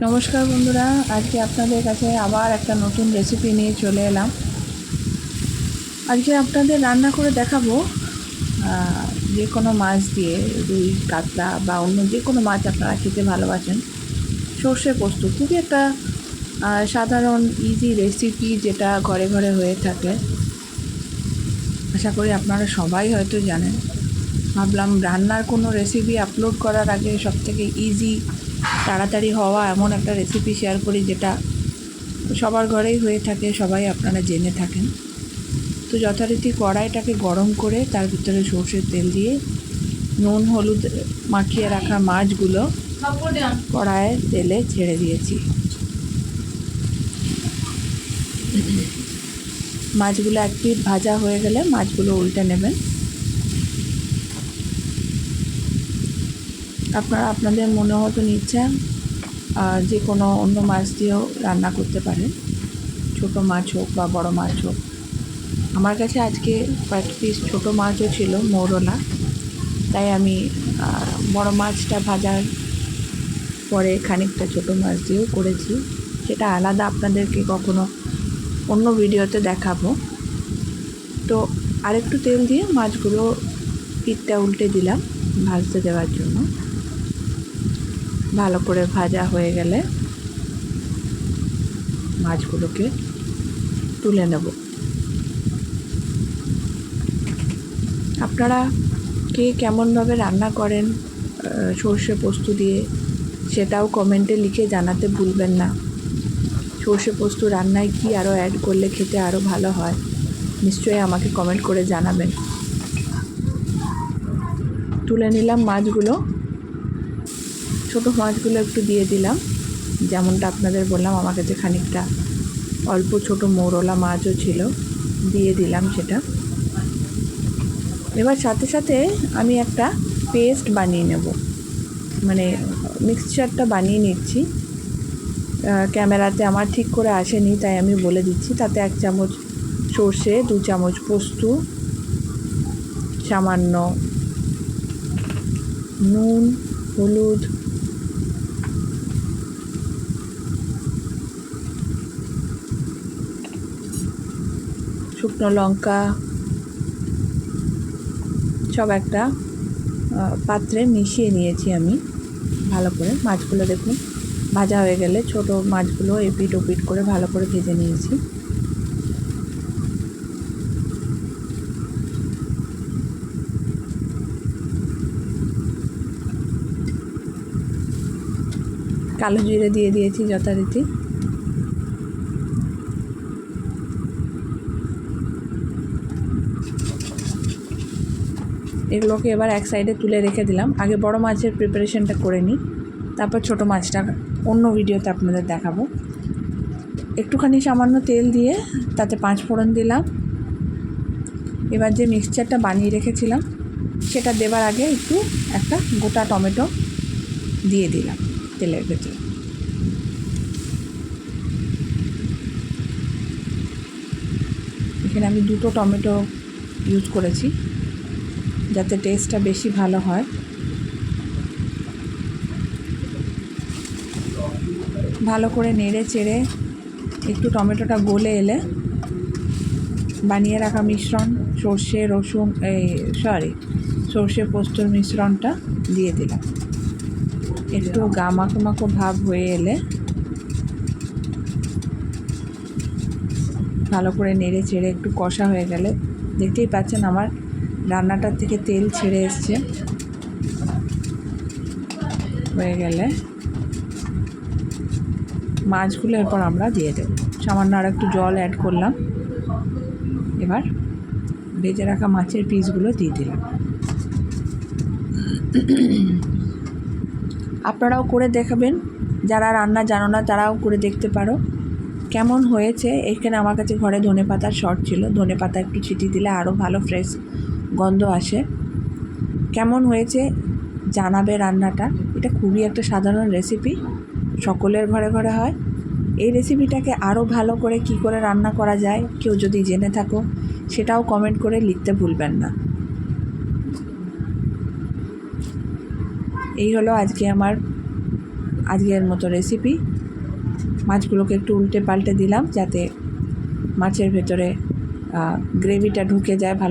নমস্কার বন্ধুরা, আজকে আপনাদের কাছে আবার একটা নতুন রেসিপি নিয়ে চলে এলাম। আজকে আপনাদের রান্না করে দেখাবো যে কোনো মাছ দিয়ে, রুই, কাতলা বা অন্য যে কোনো মাছ আপনারা খেতে ভালোবাসেন, সর্ষে পোস্ত। খুবই একটা সাধারণ ইজি রেসিপি, যেটা ঘরে ঘরে হয়ে থাকে। আশা করি আপনারা সবাই হয়তো জানেন। ভাবলাম রান্নার কোনো রেসিপি আপলোড করার আগে সবথেকে ইজি, তাড়াতাড়ি হওয়া এমন একটা রেসিপি শেয়ার করি, যেটা সবার ঘরেই হয়ে থাকে, সবাই আপনারা জেনে থাকেন। তো যথারীতি কড়াইটাকে গরম করে তার ভিতরে সর্ষের তেল দিয়ে নুন হলুদ মাখিয়ে রাখা মাছগুলো কড়াইয়ের তেলে ছেড়ে দিয়েছি। মাছগুলো এক পিঠ ভাজা হয়ে গেলে মাছগুলো উল্টে নেবেন। আপনারা আপনাদের মনে মতন ইচ্ছা যে কোনো অন্য মাছ দিয়েও রান্না করতে পারেন, ছোটো মাছ হোক বা বড় মাছ হোক। আমার কাছে আজকে কয়েক পিস ছোটো মাছও ছিল, মৌরলা, তাই আমি বড় মাছটা ভাজার পরে খানিকটা ছোটো মাছ দিয়েও করেছি। সেটা আলাদা, আপনাদেরকে কখনো অন্য ভিডিওতে দেখাবো। তো আরেকটু তেল দিয়ে মাছগুলো পিঠটা উল্টে দিলাম ভাজতে দেওয়ার জন্য। ভালো করে ভাজা হয়ে গেলে মাছগুলোকে তুলে নেব। আপনারা কে কেমনভাবে রান্না করেন সর্ষে পোস্ত দিয়ে, সেটাও কমেন্টে লিখে জানাতে ভুলবেন না। সর্ষে পোস্ত রান্নায় কি আরও অ্যাড করলে খেতে আরও ভালো হয়, নিশ্চয়ই আমাকে কমেন্ট করে জানাবেন। তুলে নিলাম মাছগুলো, ছোটো মাছগুলো একটু দিয়ে দিলাম। যেমনটা আপনাদের বললাম, আমার কাছে খানিকটা অল্প ছোটো মৌরলা মাছও ছিল, দিয়ে দিলাম সেটা। এবার সাথে সাথে আমি একটা পেস্ট বানিয়ে নেব, মানে মিক্সচারটা বানিয়ে নিচ্ছি। ক্যামেরাতে আমার ঠিক করে আসেনি, তাই আমি বলে দিচ্ছি। তাতে 1 চামচ সর্ষে, 2 চামচ পোস্ত, সামান্য নুন, হলুদ, শুকনো লঙ্কা সব একটা পাত্রে মিশিয়ে নিয়েছি আমি ভালো করে। মাছগুলো দেখুন ভাজা হয়ে গেলে ছোটো মাছগুলো এপিট ওপিট করে ভালো করে ভেজে নিয়েছি। কালো জিরে দিয়ে দিয়েছি যথারীতি। এগুলোকে এবার এক সাইডে তুলে রেখে দিলাম। আগে বড় মাছের প্রিপারেশনটা করে নিই, তারপর ছোটো মাছটা অন্য ভিডিওতে আপনাদের দেখাবো। একটুখানি সামান্য তেল দিয়ে তাতে 5 ফোড়ন দিলাম। এবার যে মিক্সচারটা বানিয়ে রেখেছিলাম সেটা দেবার আগে একটু একটা গোটা টমেটো দিয়ে দিলাম তেলের ভেতরে। এখানে আমি 2টো টমেটো ইউজ করেছি, যাতে টেস্টটা বেশি ভালো হয়। ভালো করে নেড়ে চেড়ে একটু টমেটোটা গলে এলে বানিয়ে রাখা মিশ্রণ, সর্ষে পোস্তর মিশ্রণটা দিয়ে দিলাম। একটু মাখো মাখো ভাব হয়ে এলে ভালো করে নেড়ে চেড়ে একটু কষা হয়ে গেলে, দেখতেই পাচ্ছেন আমার রান্নাটার থেকে তেল ছেড়ে এসছে। হয়ে গেলে মাছগুলো এরপর আমরা দিয়ে দেব। সামান্য আর একটু জল অ্যাড করলাম। এবার ভেজে রাখা মাছের পিসগুলো দিয়ে দিলাম। আপনারাও করে দেখাবেন, যারা রান্না জানো না তারাও করে দেখতে পারো কেমন হয়েছে। এখানে আমার কাছে ঘরে ধনেপাতার শর্ট ছিল, ধনেপাতা একটু ছিটিয়ে দিলে আরও ভালো ফ্রেশ গন্ধ আসে। কেমন হয়েছে জানাবে রান্নাটা। এটা খুবই একটা সাধারণ রেসিপি, সকলের ঘরে ঘরে হয়। এই রেসিপিটাকে আরও ভালো করে কি করে রান্না করা যায়, কেউ যদি জেনে থাকো সেটাও কমেন্ট করে লিখতে ভুলবেন না। এই হলো আজকে আমার আজকের মতো রেসিপি। মাছগুলোকে একটু উল্টে পাল্টে দিলাম যাতে মাছের ভেতরে গ্রেভিটা ঢুকে যায় ভালো।